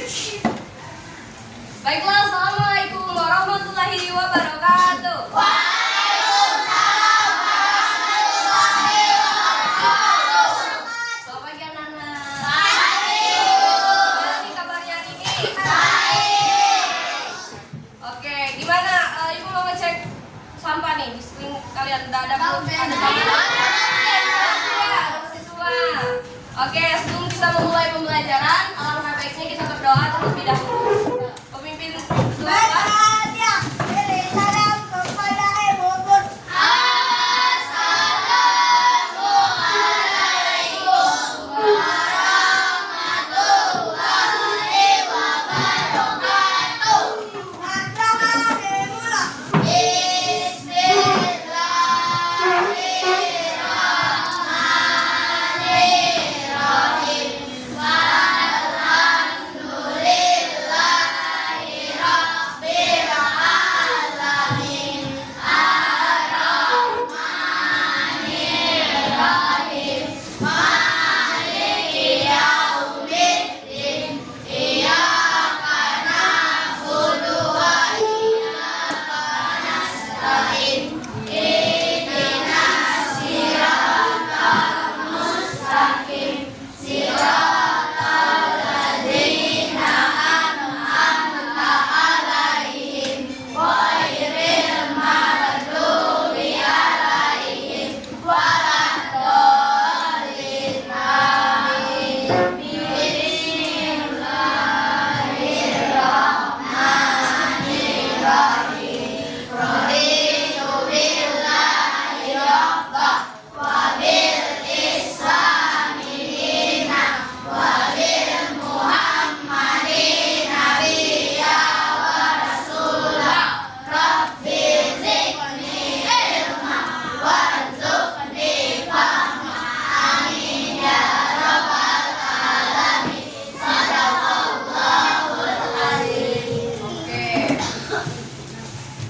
Baiklah, assalamualaikum warahmatullahi wabarakatuh. Waalaikumsalam warahmatullahi wabarakatuh. Selamat pagi anak-anak. Baik. Gimana nih kabarnya hari ini? Baik. Oke, gimana? Ibu mau ngecek sampah nih di sekeliling kalian. Ada sampah? Ada siswa. Oke, sebelum kita memulai pembelajaran, alangkah baiknya kita berdoa terlebih dahulu. Pemimpin ketua kelas.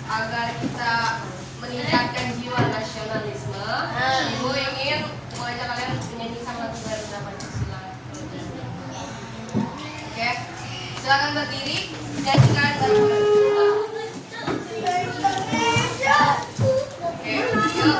Agar kita meningkatkan jiwa nasionalisme, Ibu ingin mengajak kalian menyanyikan lagu Garuda Pancasila. Oke, silakan berdiri, nyanyikan lagu Garuda. Oke, yuk.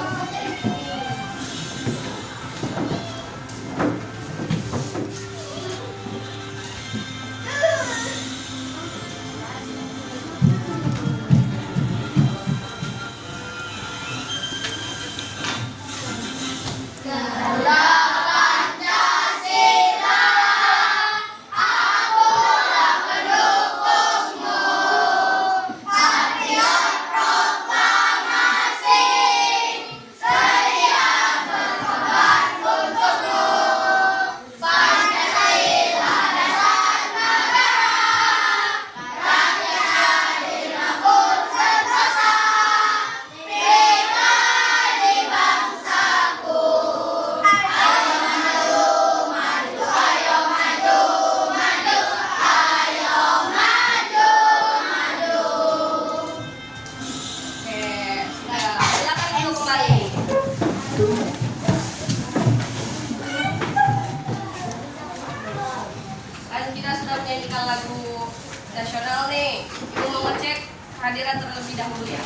Kan kita sudah menyanyikan lagu nasional nih. Ibu mau ngecek hadirat terlebih dahulu ya.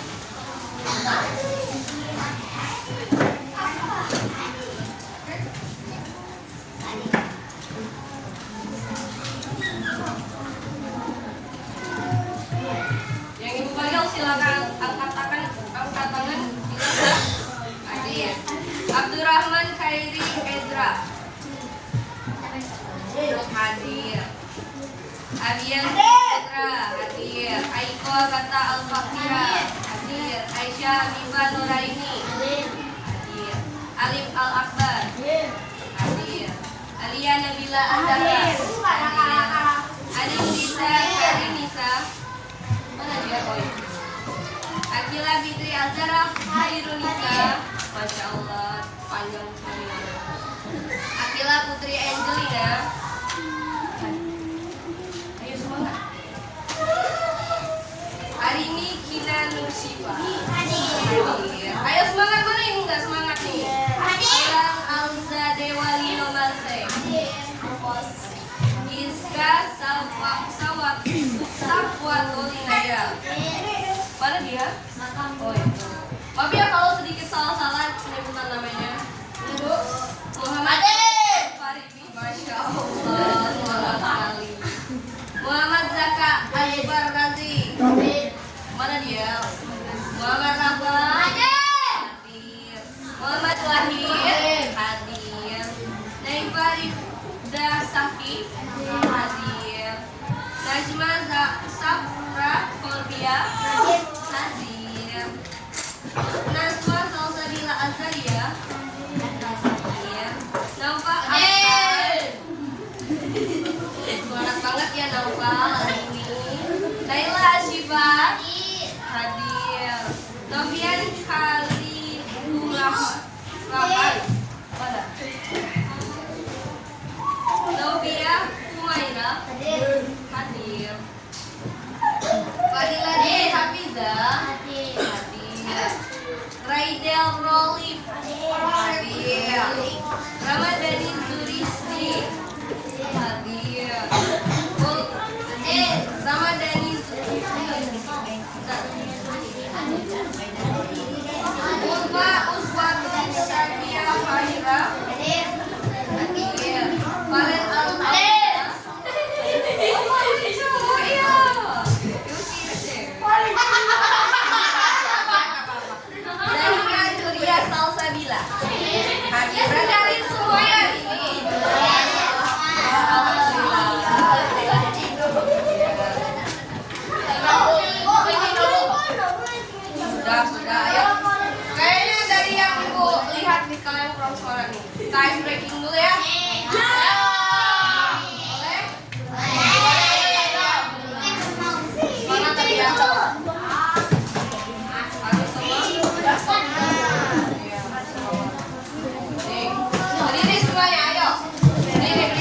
Yang Ibu panggil silakan angkat tangan bila hadir. Abdurrahman Khairi Edra hadir. Aryan Edra hadir. Aiko Kata Al-Fakira hadir. Aisyah Biba Nuraini hadir. Alif Al-Akbar hadir. Alia Nabila Andara hadir. Alim Nisa Karinisa mana dia boy? Akila Fitri Azhara Hairunisa, Masya Allah panjang sekali. Akila Putri Angelina, ayo semangat. Hari ini Kina Nursifa hadir. Ayo semangat, mana yang enggak semangat nih? Alang Alza Dewali Nomalse, Iska Salfa Naufal ini. Naila Asyifa hadir. Novian Khalidul Rahman. Mana? Novia Humaira hadir. Fadila Hafiza hadir. Raidel Rolif hadir. Ramadhani Zuristi hadir. Ramadhani Ulfa Uswatun Syafia Fahira hadir. Valen Al-Hadir. Oh iya. Dari Nuria Salsabila hadir. Dari semua ya ini. Sudah, ayo. Kayaknya dari yang ibu lihat nih kalian kurang suara nih. Kita ice breaking dulu ya. Boleh? Mana tadi ya? Habis semua? Nih, berdiri semuanya, ayo. Berdiri.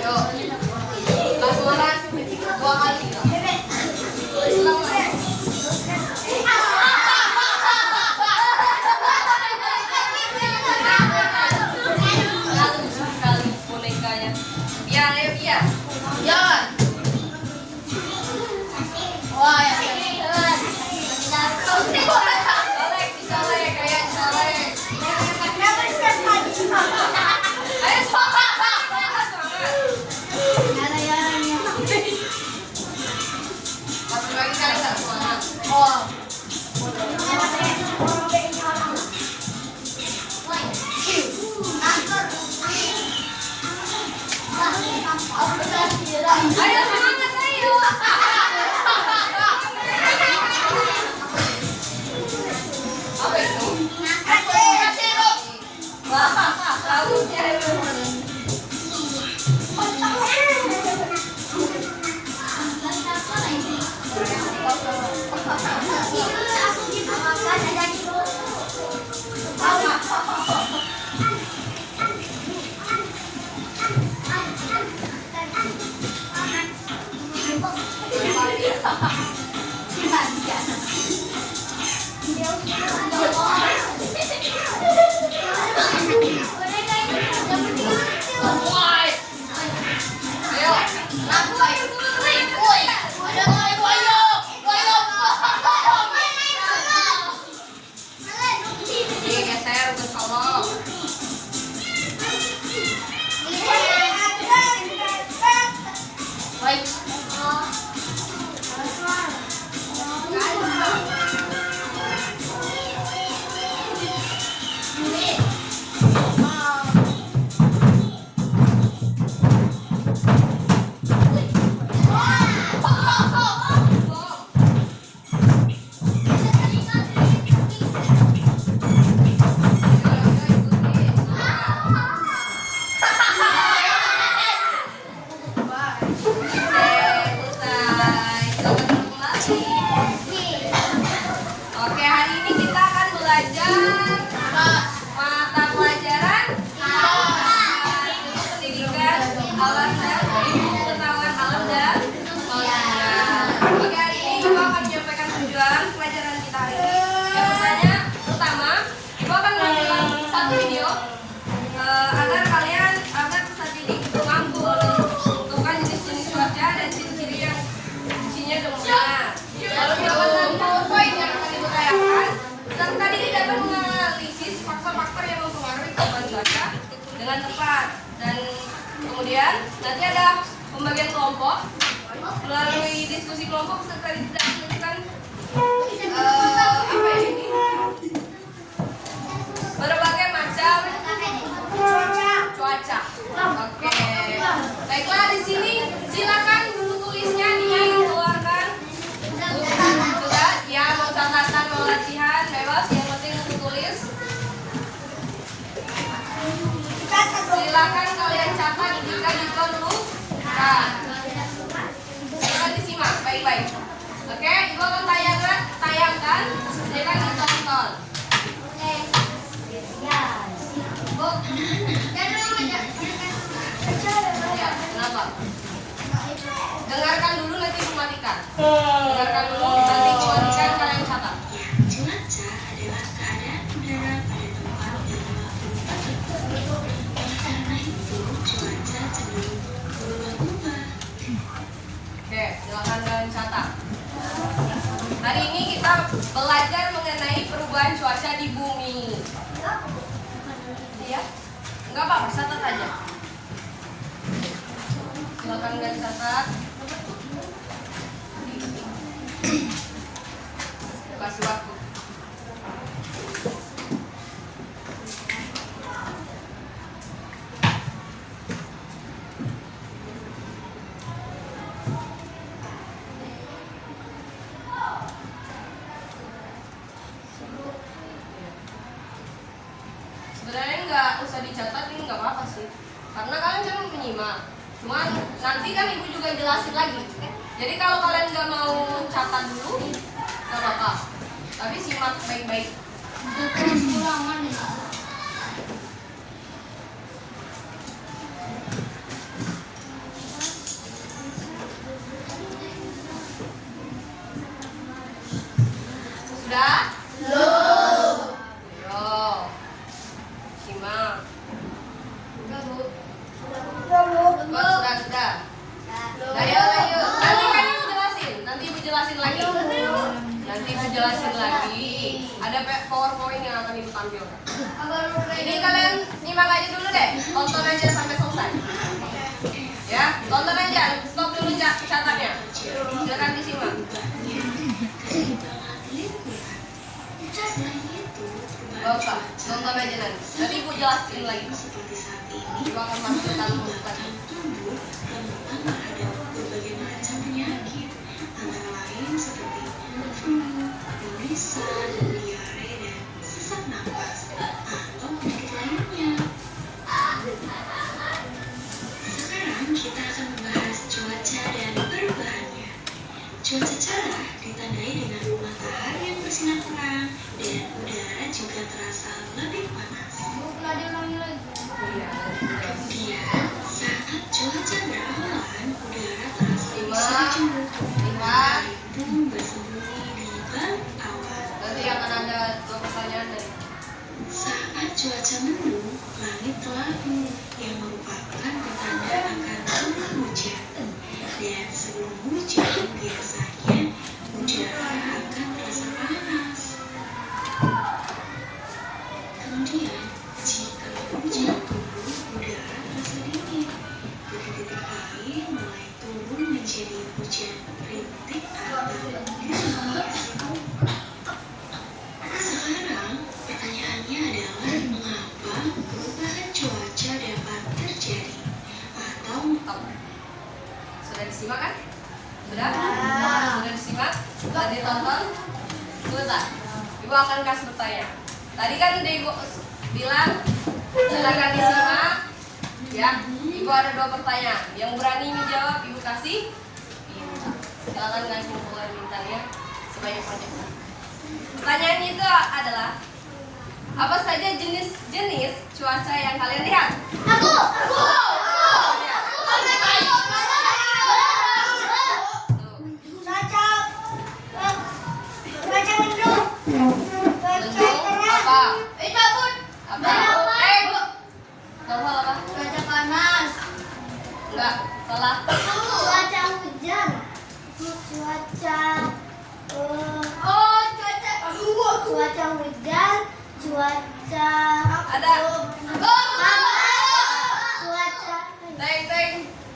Yuk. Kasuaran 2 kali. Sekali bonekanya. Biar. Wah, ya. Soleh, kayak soleh. Ayo semangat. Masih lagi kali nggak semangat? Oh. Ayo semangat, ayo. Apa itu? Wah, lalu cari dengan tepat. Dan kemudian nanti ada pembagian kelompok melalui diskusi kelompok serta tidak menentukan apa ini berbagai macam cuaca. Oke. Baiklah, di sini silakan buku tulisnya dikeluarkan. Sudah, ya mau catatan mau latihan bebas, yang penting buku tulis. Silakan kalian catat. baik. Oke, Ibu akan tayangkan, silakan ditonton. Bu, ya, kenapa? Dengarkan dulu nanti Ibu matikan. Dengarkan dulu nanti Ibu matikan, kalian catat. Cuaca adalah keadaan udara pada tempat yang berubah. Karena itu cuaca cenderung berubah-ubah. Oke, silakan kalian catat. Hari ini kita belajar mengenai perubahan cuaca di bumi. Iya? Enggak apa-apa, catat aja. Silakan kalian catat. Kasih waktu. Sebenarnya nggak usah dicatat, ini nggak apa-apa sih, karena kalian cuma menyimak. Cuman nanti kan Ibu juga jelasin lagi. Jadi kalau kalian nggak mau catat dulu, nggak apa-apa. Tapi simak baik-baik. Sudah? Yo, simak. Sudah. Ayo. Nanti kan Ibu jelasin. Nanti Ibu jelasin lagi. Ada PowerPoint yang akan Ibu tampilkan. Ini kalian nyimak aja dulu deh. Tonton aja sampai selesai. Ya, tonton aja. Stop dulu catatnya. Silakan disimak. Gak usah, tonton aja nanti. Nanti Ibu jelasin lagi. Ibu akan masukkan lagi. Berbagai macam penyakit, antara lain seperti flu, tulisan, diare, dan sesak napas, atau penyakit lainnya. Sekarang kita akan membahas cuaca dan perubahannya. Cuaca cerah ditandai dengan matahari yang bersinar terang dan udara juga terasa lebih panas. Kemudian, saat cuaca berawan, udara terasa bisa cemburu. Itu bersembunyi di balik awan. Nanti akan ada 2 pertanyaan dari. Saat cuaca mendung, langit labu yang merupakan petanda akan turun hujan. Dan sebelum hujan, biasanya udara akan terasa panas. Kemudian, jika hujan turun, udara terasa dingin. Titik-titik air mulai turun menjadi hujan rintik atau gerimis. Sekarang, pertanyaannya adalah mengapa perubahan cuaca dapat terjadi? Atau Sudah disimak kan? Sudah disimak? Sudah ditonton? Sudah. Ibu akan kasih pertanyaan. Tadi kan udah Ibu bilang silakan disimak. Ya, Ibu ada 2 pertanyaan. Yang berani menjawab Ibu kasih. Silakan kasih bulan bintangnya sebanyak-banyaknya. Pertanyaannya itu adalah apa saja jenis-jenis cuaca yang kalian lihat? Cuaca panas. Enggak, salah. Cuaca hujan. Cuaca hujan. Cuaca Ada. Cuaca Teng.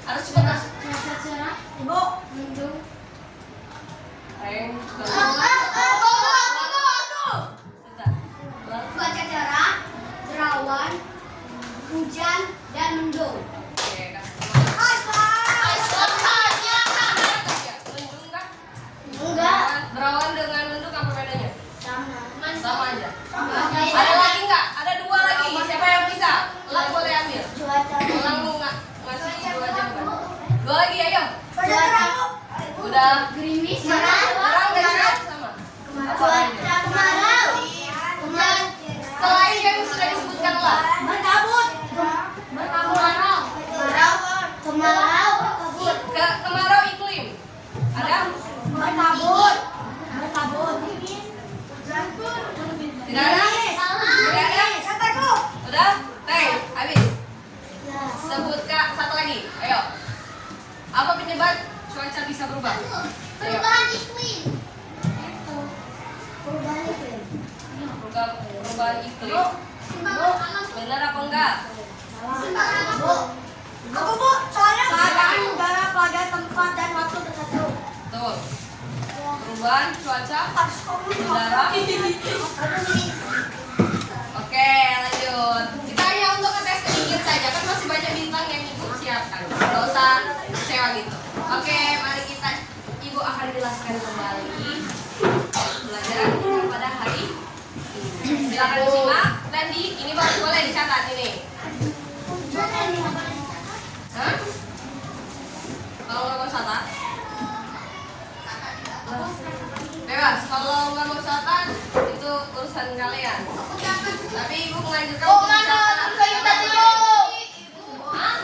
Harus cepat. cuaca cerah. Mendung. Teng. Cuaca cerah, berawan, hujan dan mendung. Oke, kasih mendung kah? Enggak. Berawan dengan mendung apa bedanya? Sama. Sama aja. Sama. Ada lagi nggak? Ada 2 lagi. Siapa yang bisa? Elang boleh ambil. Cuaca Elang mau ngasih 2 jawaban. 2 lagi, ayo. Cuaca Udah. Gerimis. Terang dan cerah sama. Cuaca kemarau. Selain yang sudah disebutkan lah. Berkabut. Kemarau. Kemarau. Kemarau iklim. Ada? Berkabut. Tidak ada? Tidak ada? Kataku. Udah? Teng, habis. Sebut Kak satu lagi. Ayo. Apa penyebab cuaca bisa berubah? Ayo. Perubahan iklim. Perubahan iklim. Perubahan iklim. Benar apa enggak? Apa bu? Soalnya keadaan udara pada tempat dan waktu tertentu. Tuh. Perubahan cuaca udara. Oke, lanjut. Kita hanya untuk ngetes sedikit saja, kan masih banyak bintang yang ibu siapkan. Gak usah kecewa gitu. Oke, mari kita. Ibu akan jelaskan kembali pelajaran kita pada hari ini. Silakan disimak dan ini boleh dicatat ini. Hah? Kalau nggak mau catat? Bebas, kalau nggak mau catat itu urusan kalian. Tapi ibu menganjurkan untuk catat. Hah?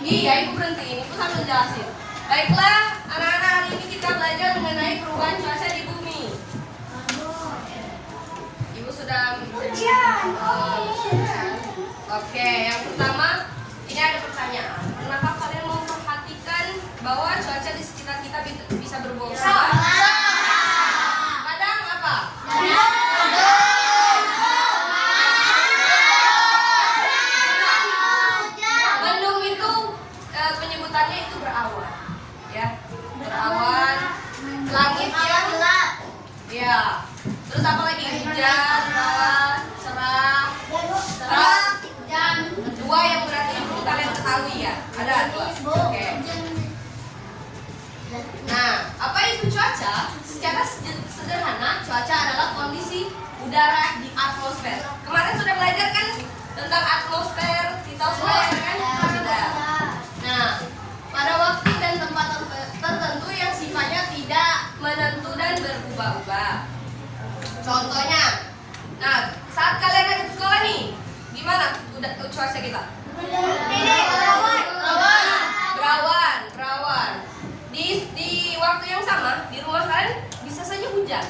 Iya, ibu berhenti ini, ibu sambil jelasin. Baiklah, anak-anak, hari ini kita belajar mengenai perubahan cuaca di bumi. Ibu sudah Oke, yang pertama ini ada pertanyaan. Pernahkah kalian memperhatikan bahwa cuaca di sekitar kita bisa berubah-ubah? Kadang apa? Mendung itu penyebutannya itu berawan, ya, berawan, langit yang gelap, ya. Terus apa lagi? Hujan, berawan, cerah, terang. Dua yang berarti perlu kalian ketahui ya. Ada dua. Oke. Nah, apa itu cuaca? Secara sederhana, cuaca adalah kondisi udara di atmosfer. Kemarin sudah belajar kan tentang atmosfer, litosfer kan? Sudah. Nah, pada waktu dan tempat tertentu yang sifatnya tidak menentu dan berubah-ubah. Contohnya, nah saat kalian ada di sekolah nih, gimana cuaca kita? Berawan. Di waktu yang sama di rumah kalian bisa saja hujan.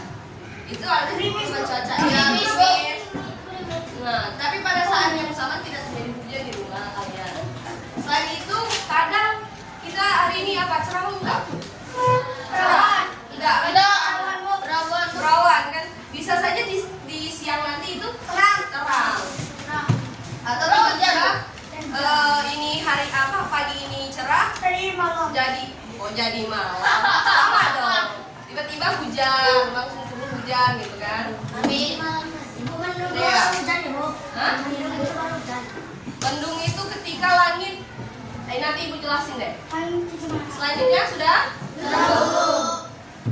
Itu ada perubahan cuaca. Gerimis. Nah, tapi pada saat yang sama tidak terjadi hujan di rumah kalian. Selain itu, kadang kita hari ini apa cerah enggak? Cerah. Tidak. Berawan kan? Bisa saja di siang nanti itu terang. Atau tiba-tiba ini hari apa pagi ini cerah jadi malam sama dong, tiba-tiba hujan langsung turun hujan gitu kan. Hah? Mendung itu ketika langit nanti ibu jelasin deh. Selanjutnya sudah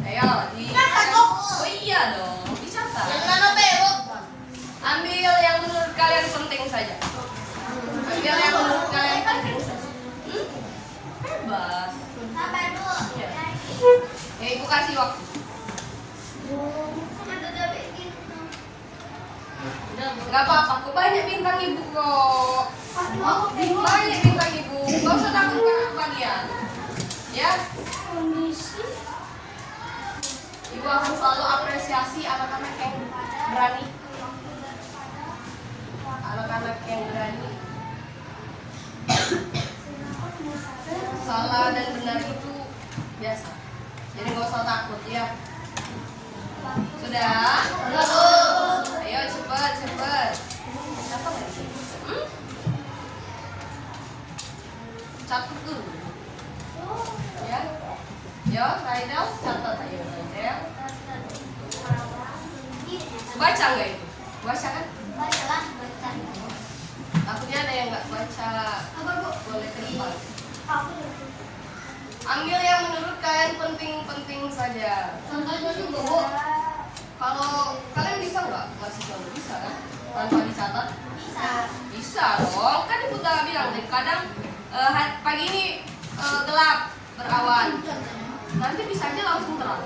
ayo oh iya dong, dicatat. Ambil yang menurut kalian penting saja. Ambil yang menurut kalian penting saja. Bebas. Ya. Ibu kasih waktu. Gak apa-apa, kok banyak bintang ibu kok. Banyak bintang ibu. Gak usah takut kebagian. Ya. Ibu akan selalu apresiasi anak-anak yang berani. Anak-anak yang berani. Salah dan benar itu biasa. Jadi gak usah takut ya. Sudah? Ayo cepet. Apa lagi? Catat dulu. Ya. Yo, Raidel, catat ayo Raidel. Baca nggak itu? Baca kan? Takutnya ada yang nggak baca. Boleh ke depan. Ambil yang menurut kalian penting-penting saja. Contohnya juga bu. Kalau kalian bisa nggak ngasih contoh? Bisa kan? Tanpa dicatat? Bisa dong. Kan ibu udah bilang deh. Kadang pagi ini gelap berawan. nanti bisa aja langsung terang.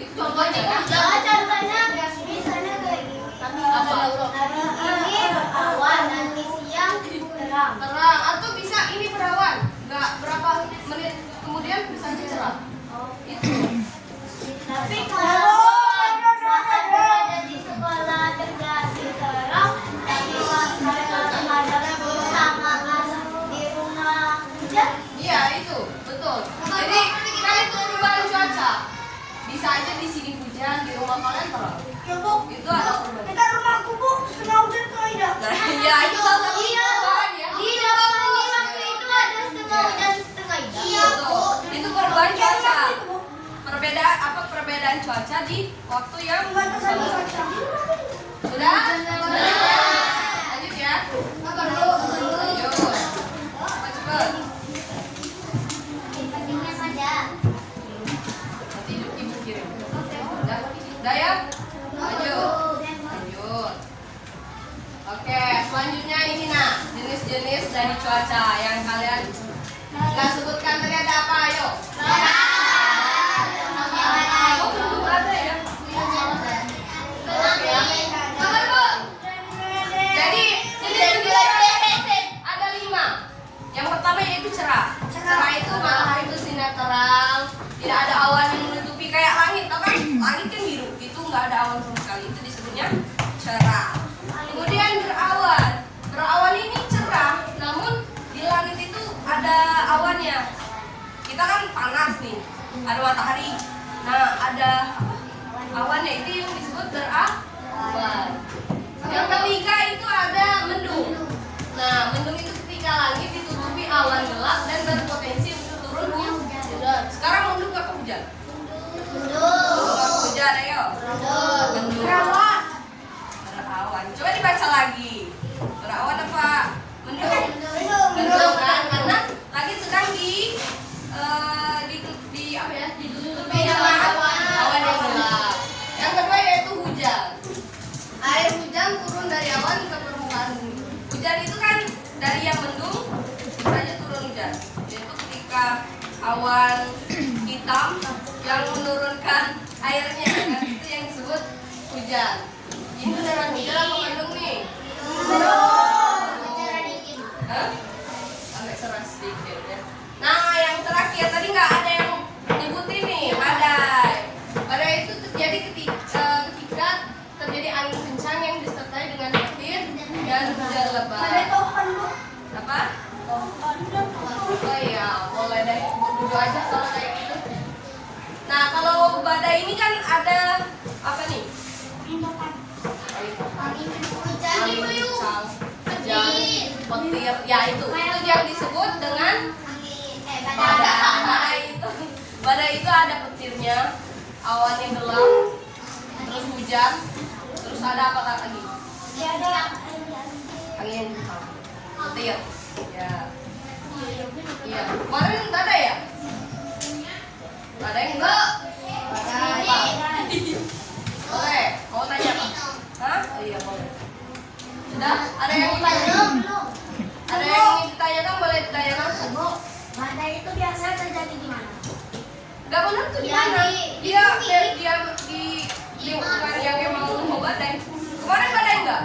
Itu contohnya kan. Contohnya misalnya kayak gini. Apa? Hari ini berawan, nanti siang terang. Terang atau bisa ini berawan. Nggak berapa menit kemudian bisa aja cerah. Itu. Tapi kalau ada di sekolah dikasih terang, tapi sama di rumah hujan. Iya itu betul. Jadi kita itu perubahan cuaca. Bisa aja di sini hujan, di rumah kalian terang. Ya bu, Itu ada perubahan. dekat rumahku bu, setengah hujan setengah tidak. Nah, ya itu salah satu perubahan ya. Di depan waktu itu ada setengah hujan setengah tidak. Betul. Itu perubahan cuaca. Perbedaan cuaca di waktu yang sama. Sudah? Lanjut ya. Lanjut. Cepet. Pentingnya saja. Nanti ibu kirim. Udah ya? Lanjut. Oke, selanjutnya ini nah, jenis-jenis dari cuaca yang kalian nggak sebutkan tadi ada apa? Ayo. Oh, belum ada ya? Sabar, Bu. Jadi, ada 5. Yang pertama yaitu cerah. Cerah itu matahari bersinar terang, tidak ada awan yang menutupi kayak langit, tau kan? Langit kan biru, itu nggak ada awan sama sekali. Itu disebutnya cerah. Kemudian berawan. Berawan ini cerah, namun di langit itu ada awannya. Kita kan panas nih, ada matahari. Nah, ada awannya, itu yang disebut berawan. Yang ketiga itu ada mendung. Nah, mendung itu ketika langit ditutupi awan gelap dan berpotensi untuk turun hujan. Sekarang mendung apa hujan? Mendung apa hujan, ayo. Mendung. Berawan. Coba dibaca lagi. Berawan apa mendung? Mendung kan? Karena langit sedang di apa ya? Ditutupi sama awan yang gelap. Yang kedua yaitu hujan. Air hujan turun dari awan ke permukaan bumi. Hujan itu kan dari yang mendung bisa aja turun hujan. Yaitu ketika awan hitam yang menurunkan airnya kan, itu yang disebut hujan. Ini beneran hujan apa mendung nih? Hah? Agak cerah sedikit ya. Nah, yang terakhir tadi nggak ada yang nyebutin nih, badai. Badai itu terjadi ketika terjadi angin kencang yang disertai dengan petir dan hujan lebat. Apa? Oh iya, boleh deh, duduk aja kalau kayak gitu. Nah, kalau badai ini kan ada apa nih? Angin kencang, hujan, petir. Ya itu yang disebut dengan badai. Badai itu ada petirnya, awan yang gelap, terus hujan, terus ada apa lagi? Angin kencang, petir. Ya. Iya. Kemarin badai ya? Badai enggak? Badai. Boleh. Mau tanya apa? Hah? Oh, iya boleh. Sudah? Ada yang ingin ditanyakan? Boleh ditanyakan? Badai itu biasa terjadi di mana? Gak benar tuh di mana? Dia di lingkungan yang emang mau badai. Kemarin badai enggak?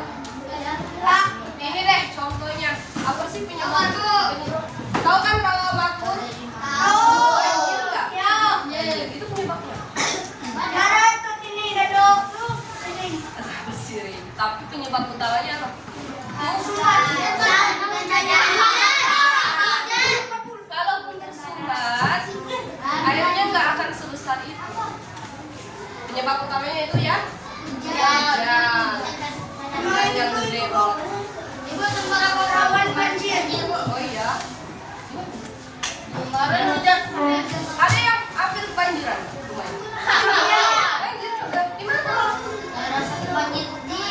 Ini deh contohnya. Apa sih penyebabnya? Tahu kan kalau makmur? Banjir enggak? Ya. Itu penyebabnya. Tapi penyebab utamanya apa? Kalaupun tersumbat, airnya nggak akan sebesar itu. Penyebab utamanya itu ya hujan. Hujan yang gede banget. Ibu tempat rawan banjir. Oh iya. Kemarin hujan. Ada yang hampir kebanjiran. Banjir udah di mana? Rasa banjir di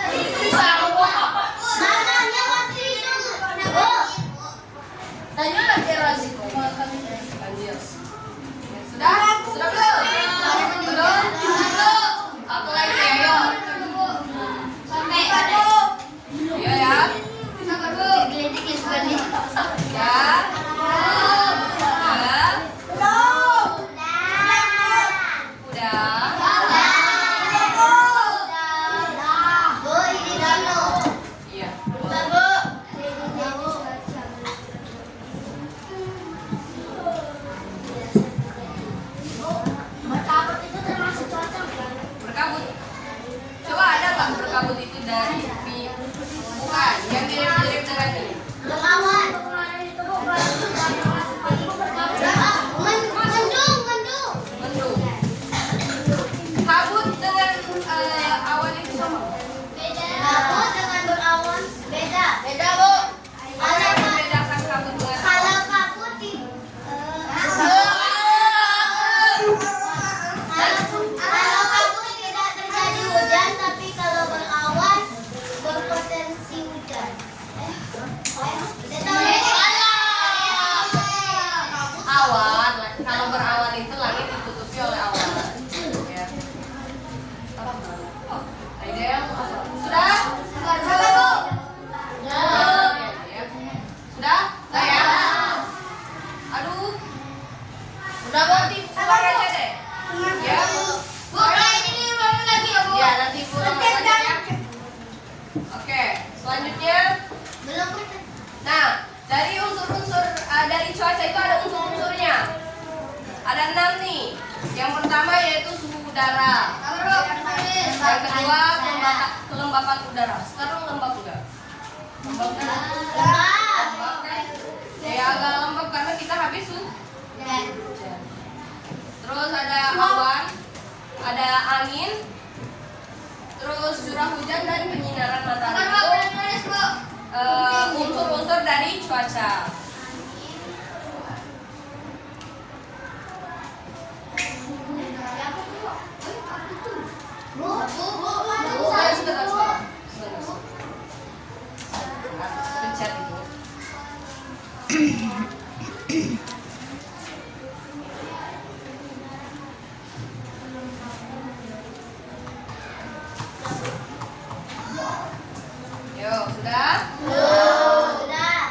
Di sawah. Mananya waktu itu? Tanya lagi Razi. Banjir. Sudah? Sudah belum? Belum? Apa lagi ayo? Sampai Iya ya. sabar bu. Gelitik ya sebenarnya. Ya. Ya. Udah nanti keluar aja deh. Ya. Bu, ini diulangi lagi ya, Bu. Ya, nanti Bu lanjut ya. Oke, selanjutnya. Belum. Nah, dari unsur-unsur dari cuaca itu ada unsur-unsurnya. Ada 6 nih. Yang pertama yaitu suhu udara. Yang kedua kelembapan udara. Sekarang lembab enggak? Lembab kan? Lembab kan? Ya agak lembab karena kita habis hujan. Terus ada awan, ada angin, terus curah hujan dan penyinaran matahari. Itu unsur-unsur dari cuaca. Sebentar. Pencet itu. Yo, sudah? Sudah.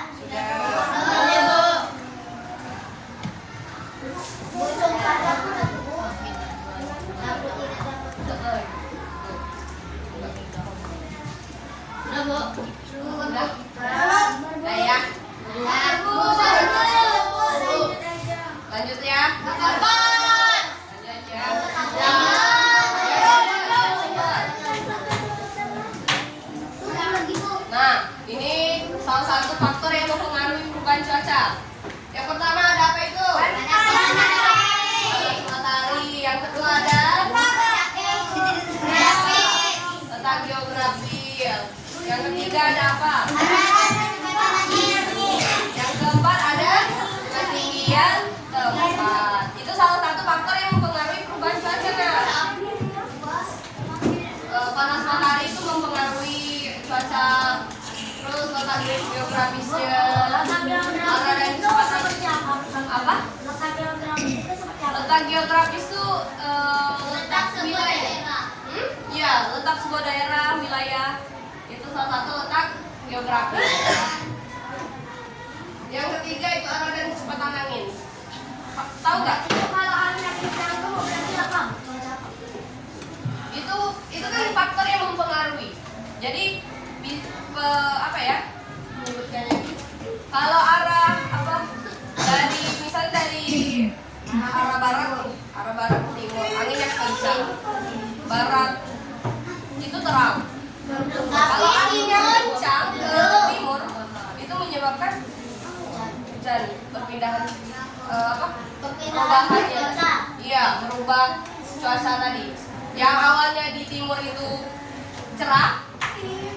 Udah? Udah ya? Lanjut ya? Lanjut ya? Nah, ini salah satu faktor yang mempengaruhi perubahan cuaca. Yang pertama ada apa itu? Matahari. Yang kedua ada letak geografis. Yang ketiga ada apa? Yang keempat ada ketinggian tempat. Itu salah satu faktor yang mempengaruhi perubahan cuaca. Panas matahari itu mempengaruhi cuaca. Terus letak geografisnya, arah dan kecepatan. Apa? Letak geografis itu letak wilayah. Iya, letak sebuah daerah, wilayah. Itu salah satu letak geografis. Yang ketiga itu arah dan kecepatan angin. Tahu nggak? Itu kan faktor yang mempengaruhi. Jadi apa ya? Menyebutkannya. Kalau arah apa? Misalnya dari arah barat ke timur, anginnya kencang. Barat itu terang. Kalau anginnya kencang ke timur, itu menyebabkan hujan, perpindahan perubahannya. Iya, merubah cuaca tadi. Yang awalnya di timur itu cerah,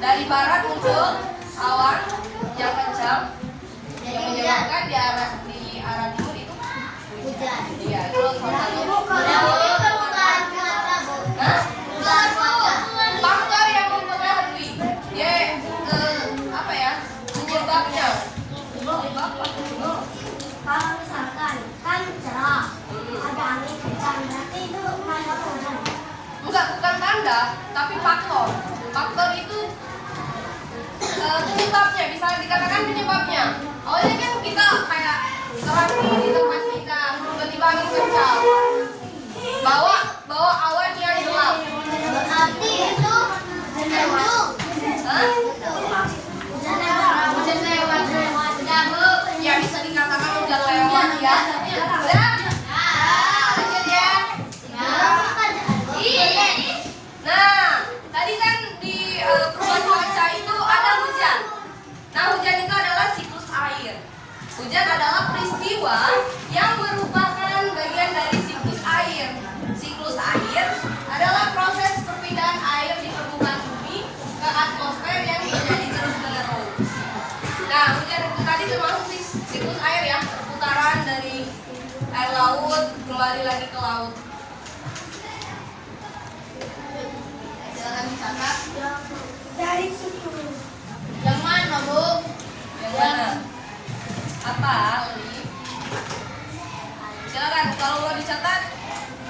dari barat muncul awan yang kencang yang menyebabkan di arah timur itu hujan. Iya, itu salah satu. Faktor yang mempengaruhi. Dia apa ya? Penyebabnya. Kalau misalkan kan cerah, ada angin kencang, berarti itu tanda hujan. Enggak, bukan tanda, tapi faktor. Faktor itu penyebabnya, bisa dikatakan penyebabnya. Awalnya kan kita kayak terang di tempat kita, tiba-tiba angin kencang, bawa awan yang gelap. Berarti itu hujan lewat. Hujan lewat. Ya bisa dikatakan hujan lewat ya. Udah? Lanjut ya. Nah, tadi kan di perubahan cuaca itu ada hujan. Nah, hujan itu adalah siklus air. Hujan adalah peristiwa yang merupakan bagian dari siklus air. Siklus air adalah proses perpindahan air di permukaan bumi ke atmosfer yang terjadi terus-menerus. Nah, hujan itu tadi termasuk siklus air ya, perputaran dari air laut kembali lagi ke laut. Silakan dicatat. Dari situ. Yang mana, Bu? Yang mana? Apa, Li? Silakan, kalau mau dicatat,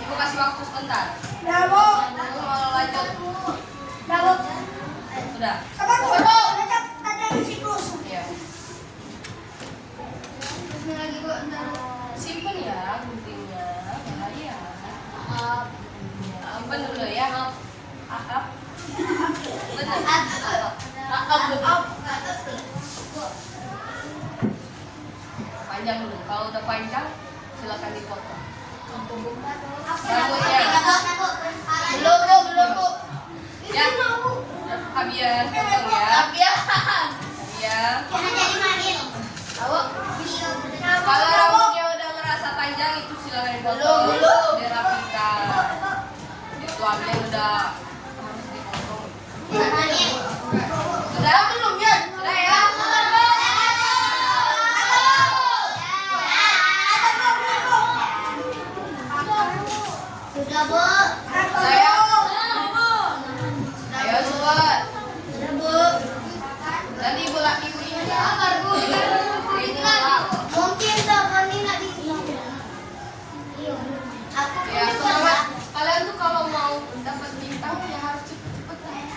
Ibu kasih waktu sebentar. Bravo. Ibu mau lanjut. Bravo. Sudah. Apa tuh? Ada siklus. Iya. Lagi, Bu. Simpen ya. guntingnya, bahaya. Simpen dulu ya. Akap. Benar. Panjang dulu. Kalau udah panjang, silakan dipotong. Rambutnya. Belum. Ya. Fabian, potong ya. Fabian. Kalau rambutnya udah merasa panjang itu silakan dipotong. Dirapikan. Itu ambil udah harus dipotong. Sudah belum ya? Sudah ya? Sudah, Bu. Saya. Ayo cepat. Sudah, Bu. Nanti ibu ini Sabar, Bu. ini lah. Mungkin ini nggak bisa. Aku Ya semangat. Kalian tuh kalau mau dapat bintang ya harus cepet-cepet.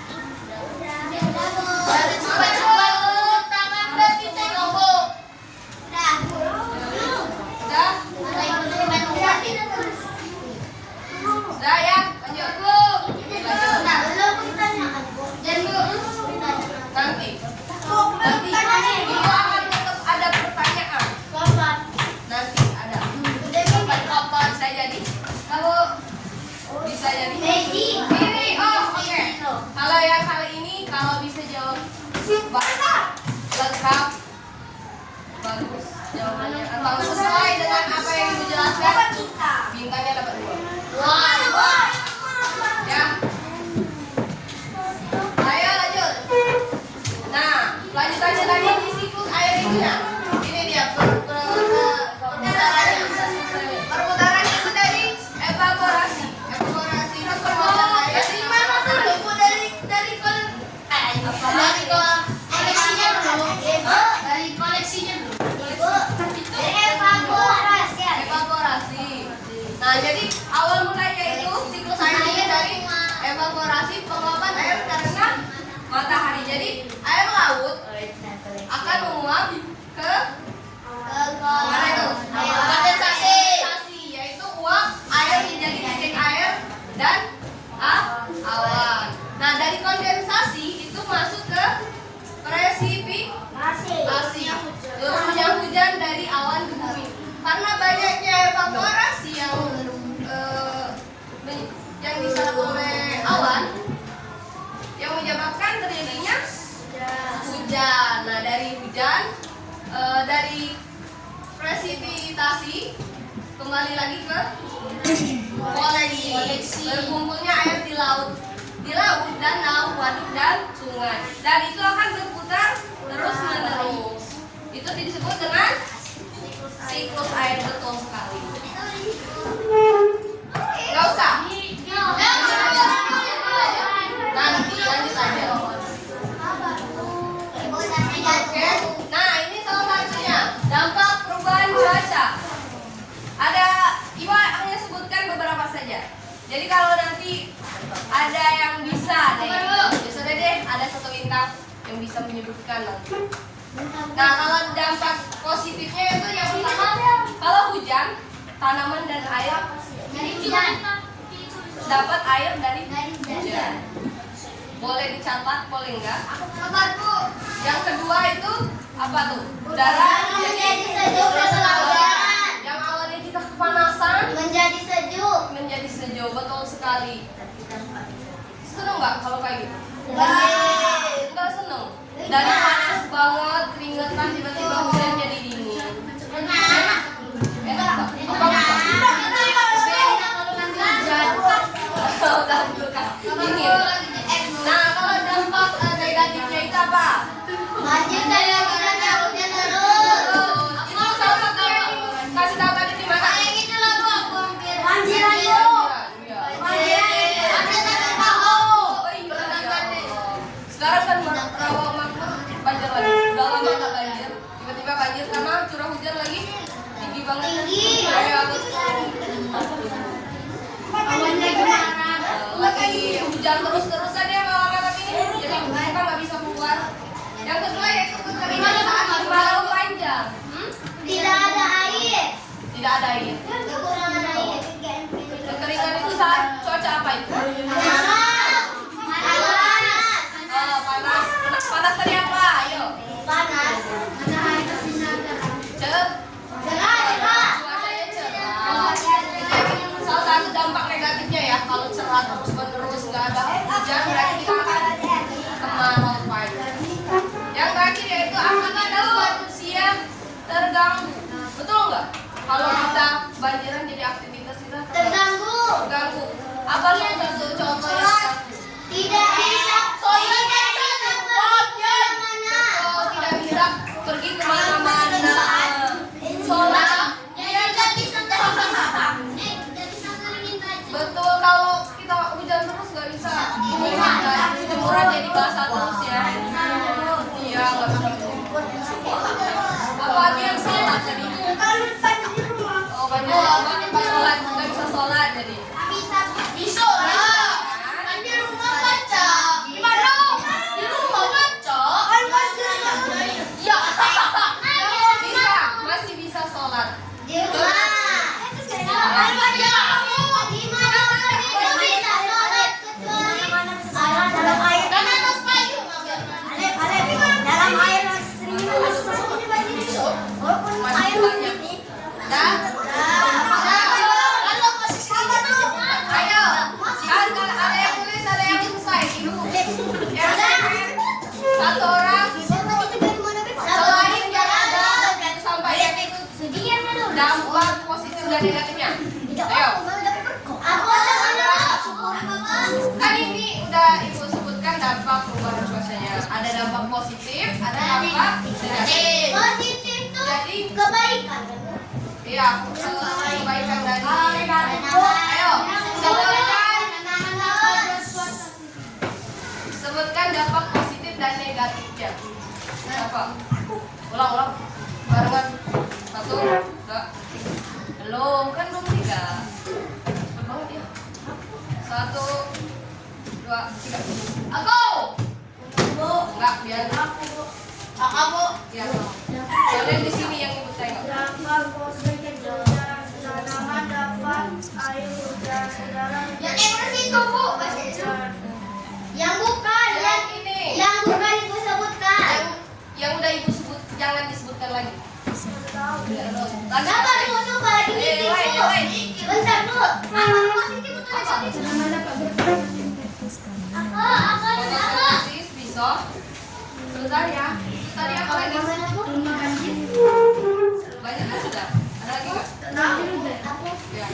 Sudah ya, lanjut. Nanti itu akan tetap ada pertanyaan. Nanti ada. Bisa jadi. Bisa jadi. Ini, oke. Kalau yang kali ini kalau bisa jawab lengkap, bagus jawabannya atau sesuai dengan apa yang dijelaskan, bintangnya dapat 2. Ya. Ayo lanjut. Nah, lanjutannya tadi di siklus air ini ya. Ini dia perputarannya. Perputarannya itu dari evaporasi. Evaporasi itu perputaran air. Dari mana dulu? Dari koleksinya dulu. Evaporasi. Nah, jadi awal mulanya itu siklus airnya dari evaporasi penguapan air karena matahari. Jadi air laut akan menguap ke mana itu? Kondensasi, yaitu uap air menjadi titik air dan awan. Nah, dari kondensasi itu masuk ke presipitasi, turunnya hujan dari awan ke bumi. Karena banyaknya evaporasi yang diserap oleh awan yang menyebabkan terjadinya hujan. Nah, dari hujan, dari presipitasi kembali lagi ke koleksi, berkumpulnya air di laut, danau, waduk dan sungai. Dan itu akan berputar terus menerus. Itu disebut dengan siklus air, betul sekali. Gak usah. Nanti lanjut aja. Oke. Nah, ini salah satunya dampak perubahan cuaca. Ada Ibu hanya sebutkan beberapa saja. Jadi kalau nanti ada yang bisa deh, ya sudah deh, ada satu bintang yang bisa menyebutkan nanti. Nah, kalau dampak positifnya itu yang pertama, kalau hujan, tanaman dan air dapat air dari hujan. Boleh dicatat, boleh enggak? Yang kedua itu apa tuh? Udara menjadi sejuk setelah hujan. Yang awalnya kita kepanasan Menjadi sejuk. betul sekali. Seneng nggak kalau kayak gitu? Enggak seneng. Dari panas banget, keringetan, tiba-tiba hujan jadi dingin. Enak? Enak nggak? Apa enggak? Dingin. Nah, kalau dampak negatifnya itu apa? Banjir dari hujan terus. Itu salah satu yang kasih tahu tadi di mana? Banjir aja. Iya. Tahu. Oh iya. Sekarang kan rawa makmur banjir lagi. Udah lama nggak banjir. Tiba-tiba banjir karena curah hujan lagi tinggi banget. Kayak lagi hujan terus-terusan ya malam-malam ini. Jadi kita nggak bisa keluar. Yang kedua yaitu kekeringan saat kemarau panjang. Tidak ada air. Tidak ada air. jemuran jadi basah terus ya. Iya, nggak bisa menjemput. Apa lagi yang salah tadi? Oh, banyak pas sholat nggak bisa sholat jadi. Bisa lah. Kan di rumah baca. Gimana? Di rumah baca. Kan baca. Ya. Bisa, masih bisa sholat. Di rumah. Kan baca. Gimana? Bisa sholat kecuali dalam air. Kan harus payung. Dalam air sering walaupun air ini. Dah. Kalau masih sama tuh. Ayo. Kan ada yang tulis, ada yang selesai. Yang satu orang selain yang ada sampai dampak positif dan negatifnya. Ayo. Kan ini udah ibu sebutkan dampak perubahan cuacanya. Ada dampak positif, ada dampak negatif. Positif tuh Jadi kebaikan. iya, kebaikan dari. Ayo, sebutkan dampak positif dan negatifnya. Apa? Ulang. Barengan. 1, 2. Belum, kan belum 3. Cepet banget ya. 1, 2, 3. Aku. Enggak, biar aku. Biar kamu. Kalian di sini yang ibu tengok. Yang bersih itu bu. Yang bukan, Yang ini. yang bukan ibu sebutkan. Yang udah ibu sebut, jangan disebutkan lagi. Kenapa ibu coba lagi meeting bu? Bentar bu. Apa positif betul negatif? Apa? Bisa. Sebentar ya. Tadi apa lagi? Banyak kan sudah? Ada lagi nggak? Ya.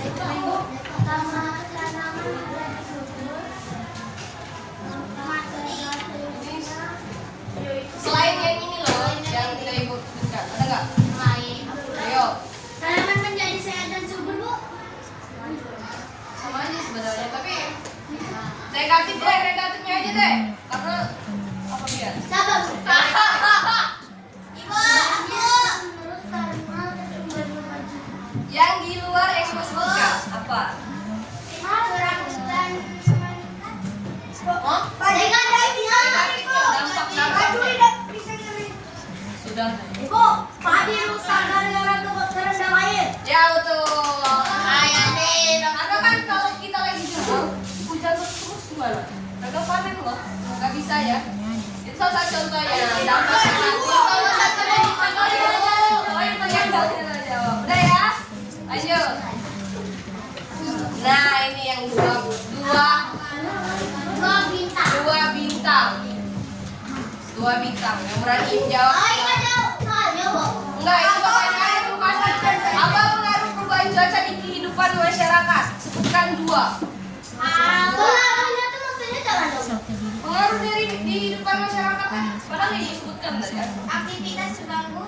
Selain yang ini loh, yang tidak ibu sebutkan, ada nggak? Ayo, Tanaman menjadi sehat dan subur bu. sama aja sebenarnya. Tapi negatifnya aja deh. Karena apa biar? Sabar bu. Ibu, aku. Yang di luar yang ibu sebutkan apa? Kurang hutan. Oh? Dengan dagingnya. Dampak. Sudah. Ibu, padi rusak gara-gara terendam air. Ya betul. Deh. Karena kan kalau kita lagi jemur, hujan terus gimana? Agak panen loh, nggak bisa ya. Itu salah satu contohnya. Dampak negatif. Oh itu yang udah jawab. Udah ya, lanjut. Nah ini yang dua bintang. Dua bintang. Yang berani jawab. Enggak, itu pertanyaan masih. Apa pengaruh perubahan cuaca di kehidupan masyarakat? Sebutkan 2. Pengaruh dari kehidupan masyarakat tadi. Padahal ini disebutkan tadi kan? Aktivitas terganggu.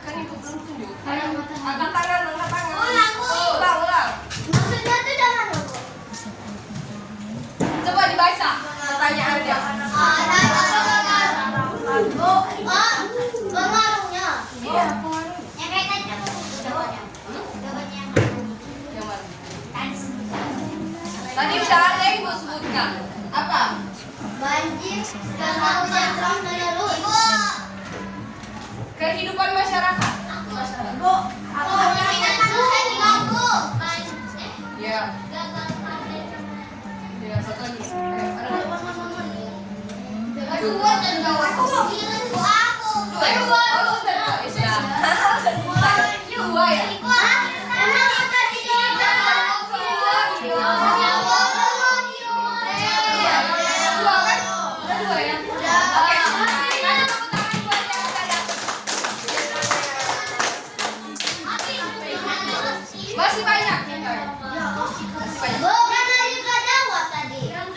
Kan ibu belum tunjuk. Angkat tangan. Ulang, Bu. Ulang. Maksudnya tuh jangan bu. Coba dibaca pertanyaannya. Pengaruhnya. Iya. Yang kayak tadi aku jawabannya. Jawabannya Yang mana? tadi. Tadi udah ada yang ibu sebutkan. Apa? Banjir karena hujan terus menerus. Kehidupan masyarakat. Bu, aku aktivitas diganggu. Iya. Ya, satu lagi. Ada nggak? Dua dan dua. Aku. Dua ya? Oh, sudah dua. Ya, sudah. Dua ya? Emang kita di Iya. Dua kan? Udah dua ya? Oke. Mana tepuk tangan buat yang tadi? Masih banyak yang lain. Masih banyak. Bu, Mama juga jawab tadi. Yang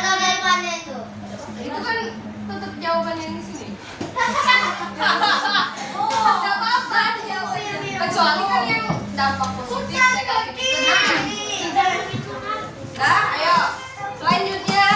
gagal panen itu. Itu kan tetap jawaban yang di sini. Oh, Gak apa-apa jawabannya. Kecuali kan yang dampak positif negatif itu. Nah, ayo. Selanjutnya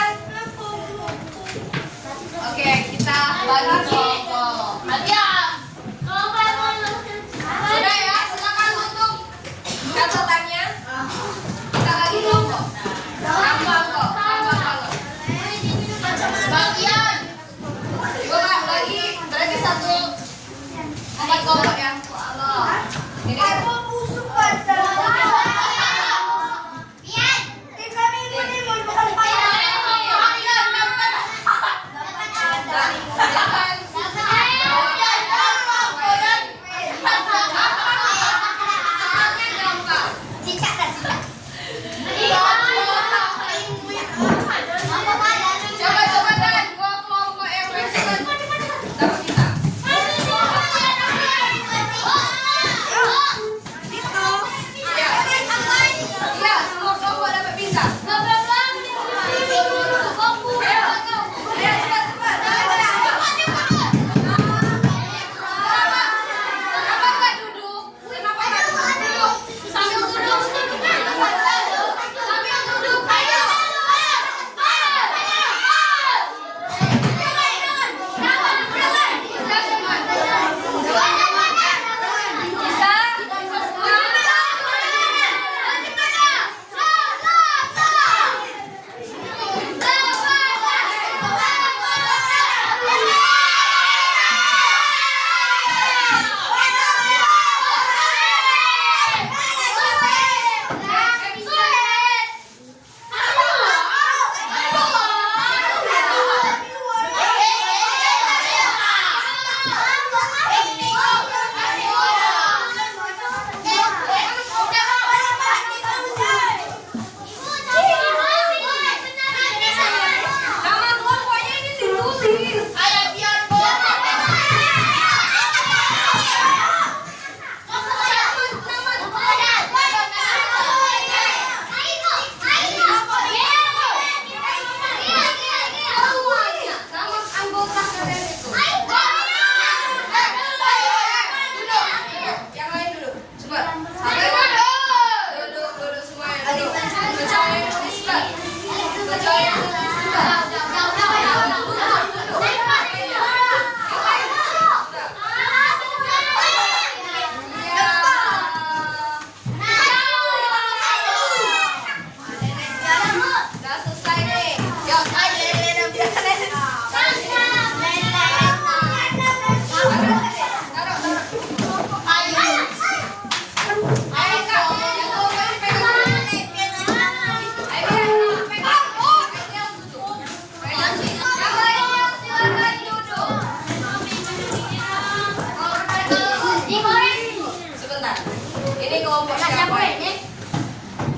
kelompok siapa ini?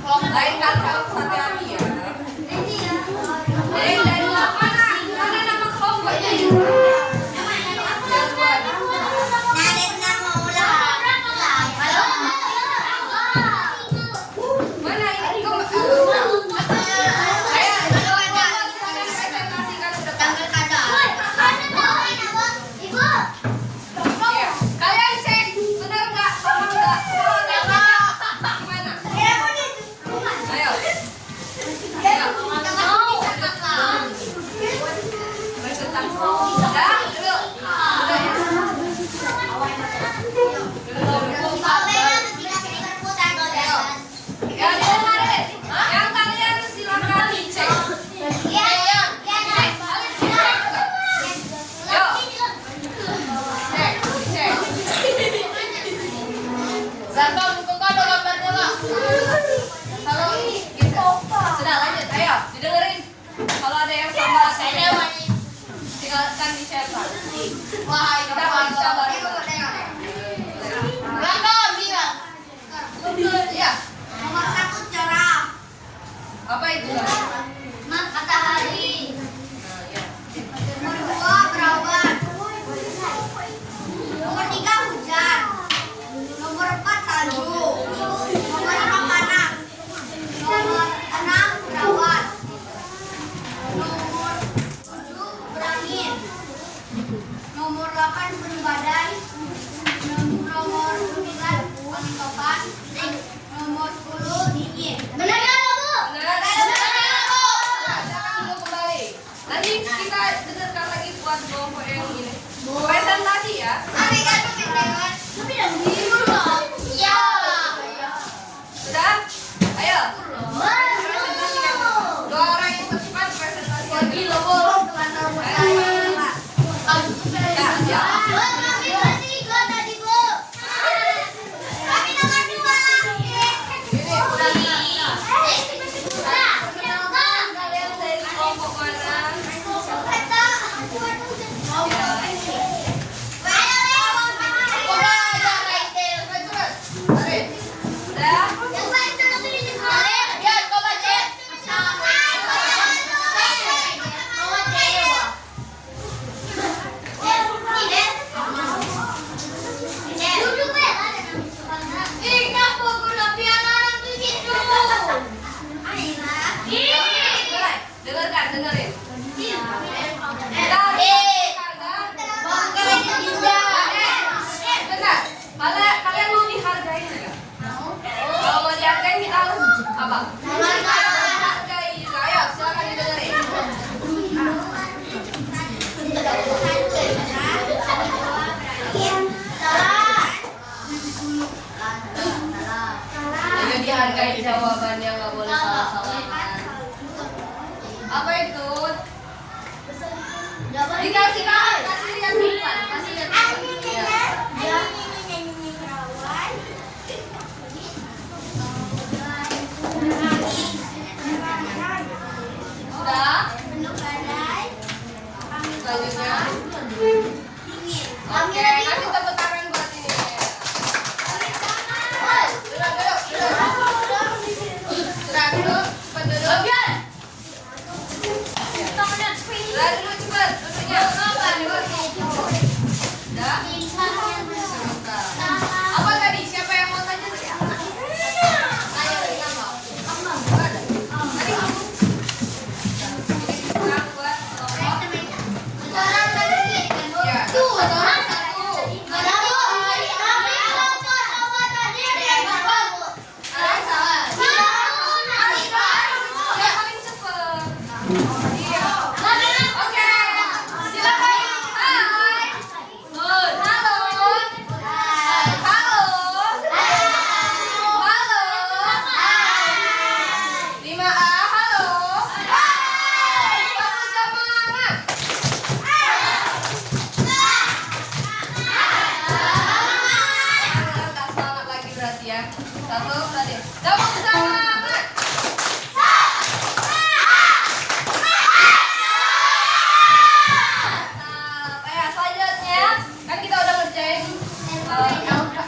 Lain kali kalau hati-hati ya. Dari mana nama kelompoknya itu? Mana ini kalian cek benar nggak sama nggak? Gimana? Ayo. Yang kalian silakan dicek. Sudah lanjut, ayo didengerin. Kalau ada yang sama tinggalkan di share. Kita bisa bareng. Iya. Nomor 1 cerah. Apa itu? Matahari. Nah, ya. Nomor 2 berawan. Nomor 3 hujan. Nomor 4 salju. Nomor 5 panas. Nomor 6 berawan. Nomor 7 berangin. Nomor 8 berbadai. Nomor 9 angin topan. Nomor 10 dingin. Benar nggak, Bu? Benar. Dulu kembali. Nanti kita dengarkan lagi buat kelompok yang ini. Presentasi ya. Tapi kan tapi yang biru loh. Iya. Sudah? Ayo. Presentasikan. Dua orang yang tercepat presentasikan. Ya. Kalian dari kelompok mana? Dengerin. Bentar. Kalian mau dihargai nggak? Kalau mau dihargai kita harus apa? Hargai juga. Ayo, silakan didengerin. Jadi dihargai jawabannya, nggak boleh salah-salahan. Apa itu? Dikasih lihat, kasih lihat depan, kasih lihat depan. Ya. Sudah? Selanjutnya. Oke, kasih tepuk tangan buat ini. Duduk. Cepat duduk. Sudah dulu cepat duduknya. Sudah? Sebentar. Apa tadi? Siapa yang mau tanya tadi? Tanya dari nama. Ada? Tadi kamu? Nah, buat kelompok. Ya, satu. Yang paling cepat. Iya. Oke. Silakan. Hai. Halo. Halo. Halo. 5A, halo. Bagus semangat. Tak semangat lagi berarti ya. Satu berarti. Tepuk semangat. Selanjutnya kan kita udah ngerjain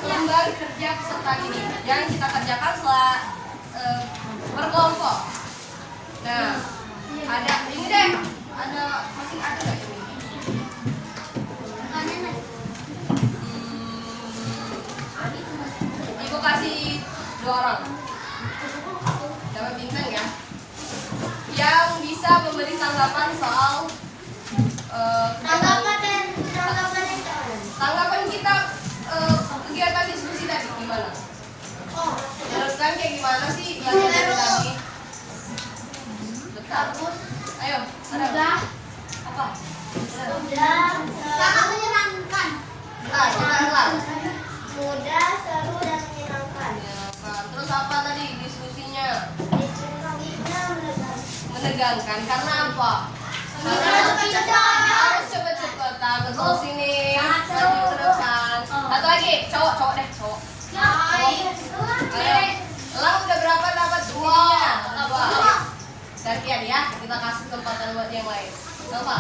lembar kerja peserta ini. Yang kita kerjakan setelah berkelompok. Nah, ada ini deh, ada masih ada nggak ini? Ibu kasih 2 orang. Dapat bintang ya. Yang bisa memberi tanggapan soal tanggapan kita kegiatan diskusi tadi gimana? Menurut kalian kayak gimana sih belajar dari tadi? Bagus. Ayo, ada apa? Sangat menyenangkan. Benar. Mudah, seru dan menyenangkan. Terus apa tadi diskusinya? Diskusinya Menegangkan karena apa? menegangkan. Harus cepet-cepetan betul sini. Maju teruskan. Satu lagi, cowok deh, cowok. Ayo. Elang udah berapa dapat buktinya? 2. Gantian ya, kita kasih kesempatan buat yang lain. Apa?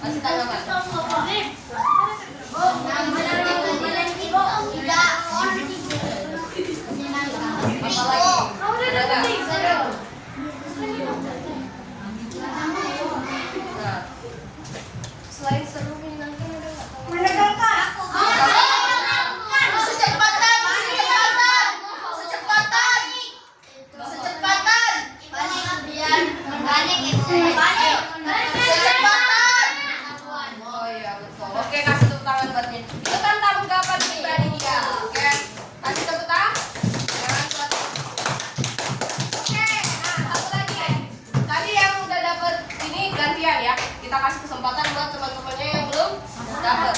Masih tanggapan? Apa lagi? Ada nggak? Nah, selain seru menyenangkan ada nggak? Oh iya betul. Oke, kasih tepuk tangan buatnya. Itu kan tanggapan pribadi dia. Oke, kasih tepuk tangan. Jangan buat. Oke, nah satu lagi. Tadi yang udah dapat ini gantian ya. Kita kasih kesempatan buat teman-temannya yang belum dapat.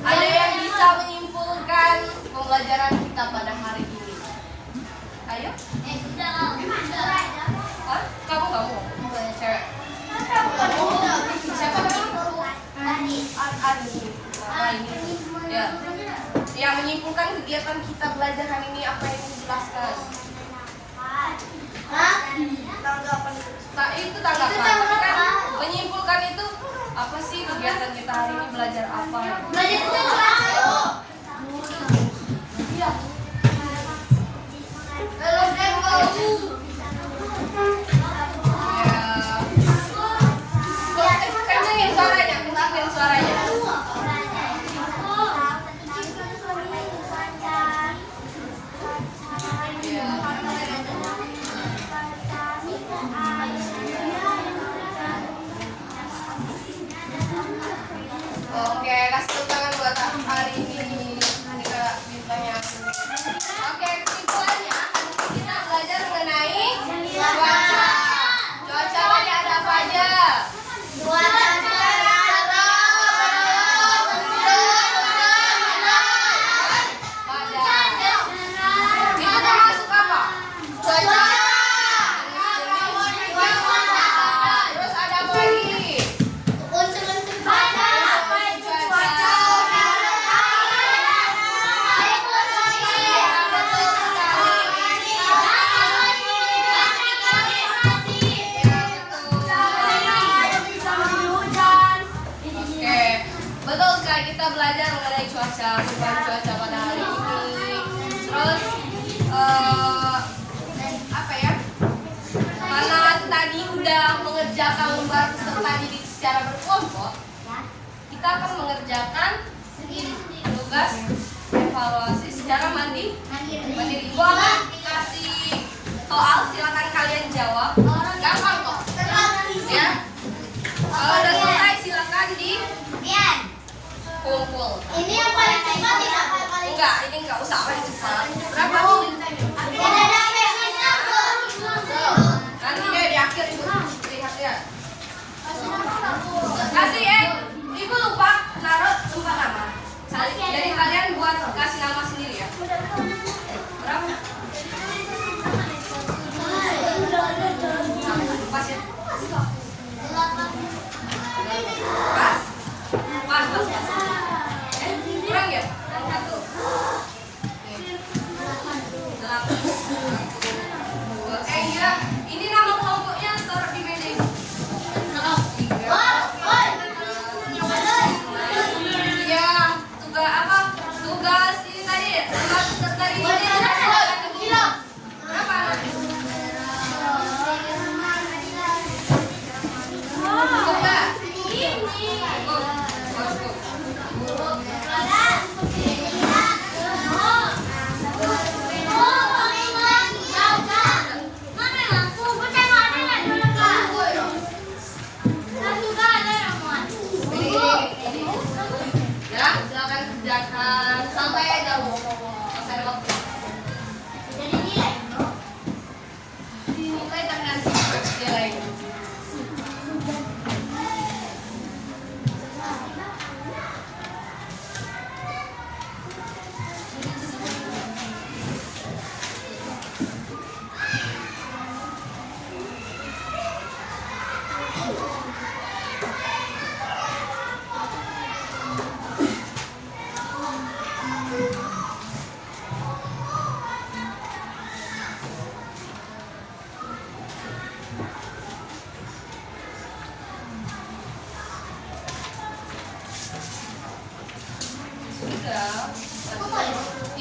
Ada yang bisa menyimpulkan pembelajaran kita pada hari ini. Ayo. Hah? Kamu? Cewek. Siapa namanya? Ani. Ya. Yang menyimpulkan kegiatan kita belajar hari ini apa yang dijelaskan? Nah, itu tanggapan. Tapi kan menyimpulkan itu apa sih kegiatan kita hari ini belajar apa? Iya. Kencengin suaranya. Oke, kasih tepuk tangan buat hari ini. Ini Kak bintangnya. Oke, kesimpulannya kita belajar mengenai cuaca. Cuaca tadi ada apa aja? Itu termasuk apa? Terus ada apa lagi? Betul sekali, kita belajar mengenai cuaca, perubahan cuaca pada hari ini. Terus apa ya? Karena tadi udah mengerjakan lembar peserta didik secara berkelompok, kita akan mengerjakan tugas evaluasi secara mandiri. Ibu akan kasih soal, silakan kalian jawab. Gampang kok. Ya. Kalau udah selesai silakan kumpul. Ini yang paling cepat tidak paling Enggak, ini enggak usah paling cepat. Berapa? Nanti deh di akhir ibu lihat ya. Kasih ibu lupa naruh tempat nama. Jadi kalian buat kasih nama sendiri ya. Berapa? Pas ya. Pas. Kurang ya? Yang satu. Nih.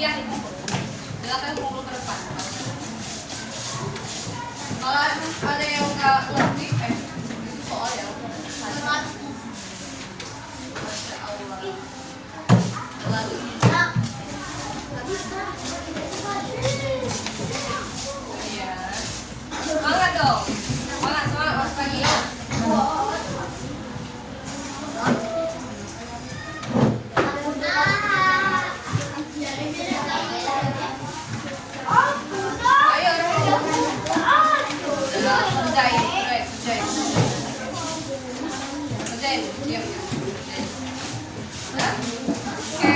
Iya, silakan kumpul ke depan. Kalau ada yang nggak ngerti, itu soal yang Masya Allah. Lalu iya. Semangat dong. Semangat, masuk lagi ya. Ayo, kerjain, diam. Nah, oke,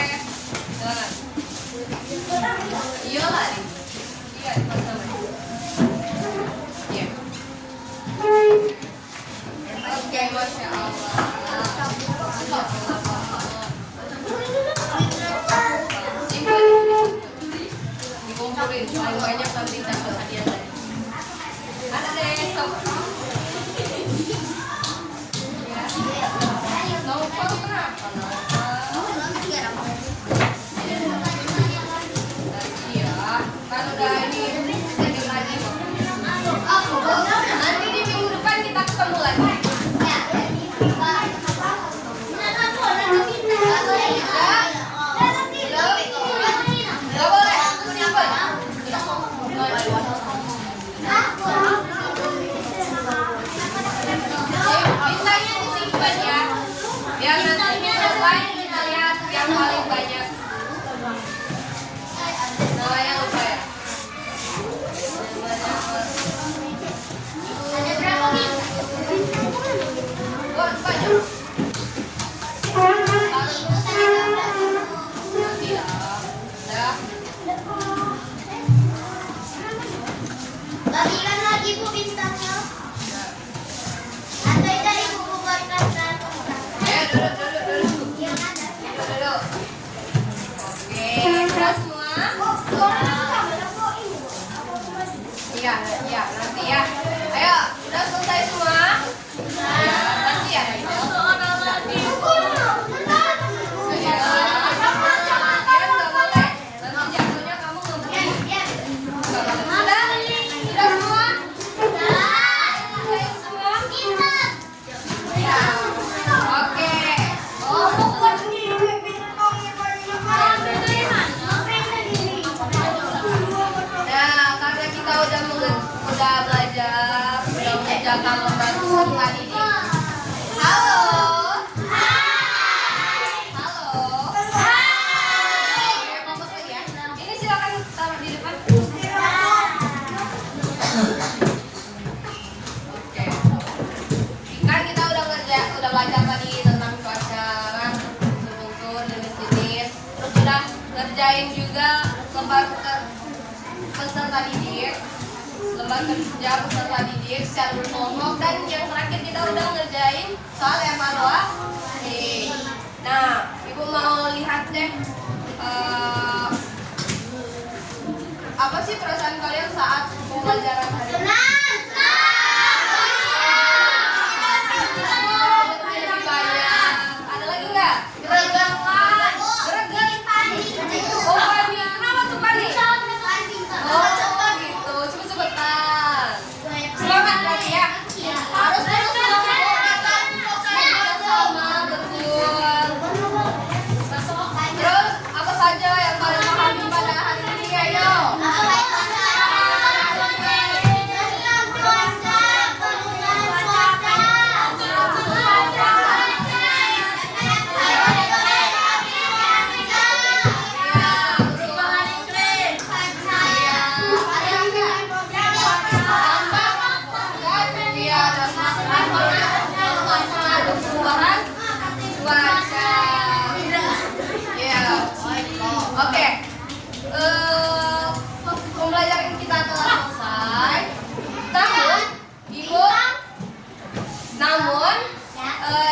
silakan. Iya lah, iya, sama. Iya. Oke, masya Allah. Dikumpulin, paling banyak nanti dapat hadiah dari. Ada deh, stop. Novel kenapa? Tadi ya, kan udah ini sedikit lagi. Nanti di minggu depan kita ketemu lagi. Gak boleh, aku simpen. Bintangnya disimpan ya. Biar nanti minggu depan kita lihat yang paling banyak. Namanya lupa ya. Oh, banyak. Nanti ya. Dah. Bagikan lagi Bu bintangnya. Atau dari Ibu buatkan satu. Duduk. Oke, sudah semua? Iya, nanti ya. Ayo, udah selesai semua? Nanti ya. Mengerjakan lembar peserta didik. Halo. Halo. Oke, fokus lagi ya. Ini silakan taruh di depan. Oke. Kan kita udah belajar tadi tentang cuaca, kan, unsur-unsur, jenis-jenis. Terus sudah ngerjain juga lembar peserta didik. Lembar kerja peserta didik secara berkelompok, dan yang terakhir kita udah ngerjain soal evaluasi. Nah, Ibu mau lihat deh apa sih perasaan kalian saat pembelajaran hari ini? Lebih banyak. Ada lagi nggak? Greget. Oh, panik. Kenapa tuh panik? Oh, gitu. Cepet-cepetan. Semangat lagi ya. Harus terus sama, betul. Terus apa saja yang kalian pahami pada hari ini? Ayo. Oke, pembelajaran kita telah selesai. Namun,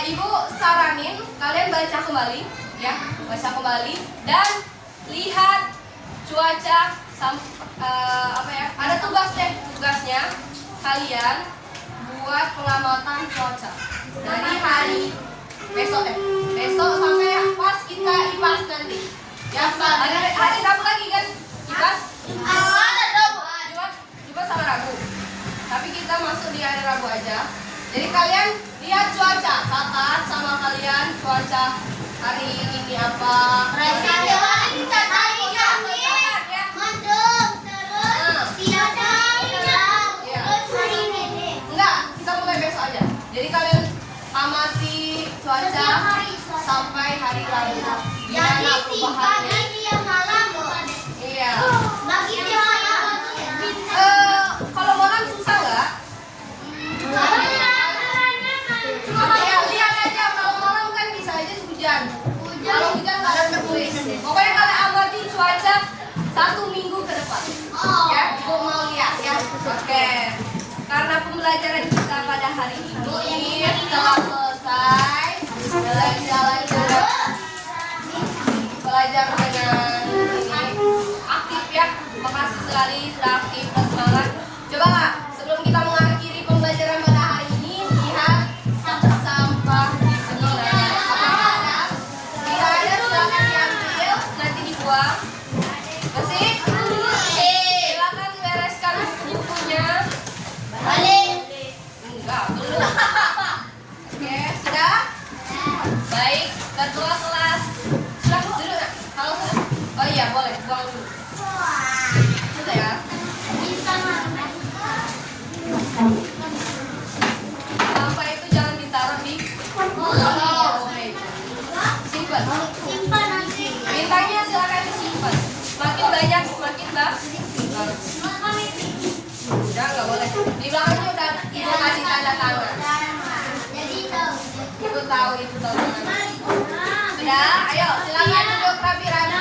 Ibu saranin kalian baca kembali, ya, baca kembali dan lihat cuaca. Ada tugasnya kalian buat pengamatan cuaca dari hari besok sampai pas kita IPAS nanti. Hari Rabu lagi kan? Ibas? Ada dong. Jumat sama Rabu. Tapi kita masuk di hari Rabu aja. Jadi kalian lihat cuaca, catat sama kalian cuaca hari ini apa? Catat ya. Catat ya. Enggak, kita mulai besok aja. Jadi kalian amati cuaca sampai hari Rabu. Gimana perubahannya? Iya. Kalau malam susah nggak? Ya, lihat aja malam-malam kan bisa aja hujan. Kalau hujan nggak ada tertulis. Pokoknya kalian amati cuaca 1 minggu ke depan. Ya, ibu mau lihat ya. Oke. Karena pembelajaran kita pada hari ini telah selesai. Jalan-jalan belajar dengan ini aktif ya. Makasih sekali sudah aktif dan semangat. Coba Kak, sebelum kita mengakhiri pembelajaran pada hari ini, lihat sampah di sebelah. Apakah ada? Tidak ada, silakan diambil, nanti dibuang. Bersih? Silakan bereskan buku-bukunya. Enggak, belum. Oke, sudah? Baik, ketua kelas. Sudah dulu nak? Kalau sudah. Oh iya, boleh buang dulu. Sudah ya. Sampah itu jangan ditaruh di meja. Simpan. Bintangnya silakan disimpan. Makin banyak semakin bagus. Udah nggak boleh. Di belakangnya udah ibu kasih tanda tangan. Ibu tahu itu tanda tangan. Sudah, ayo silakan duduk rapi-rapi.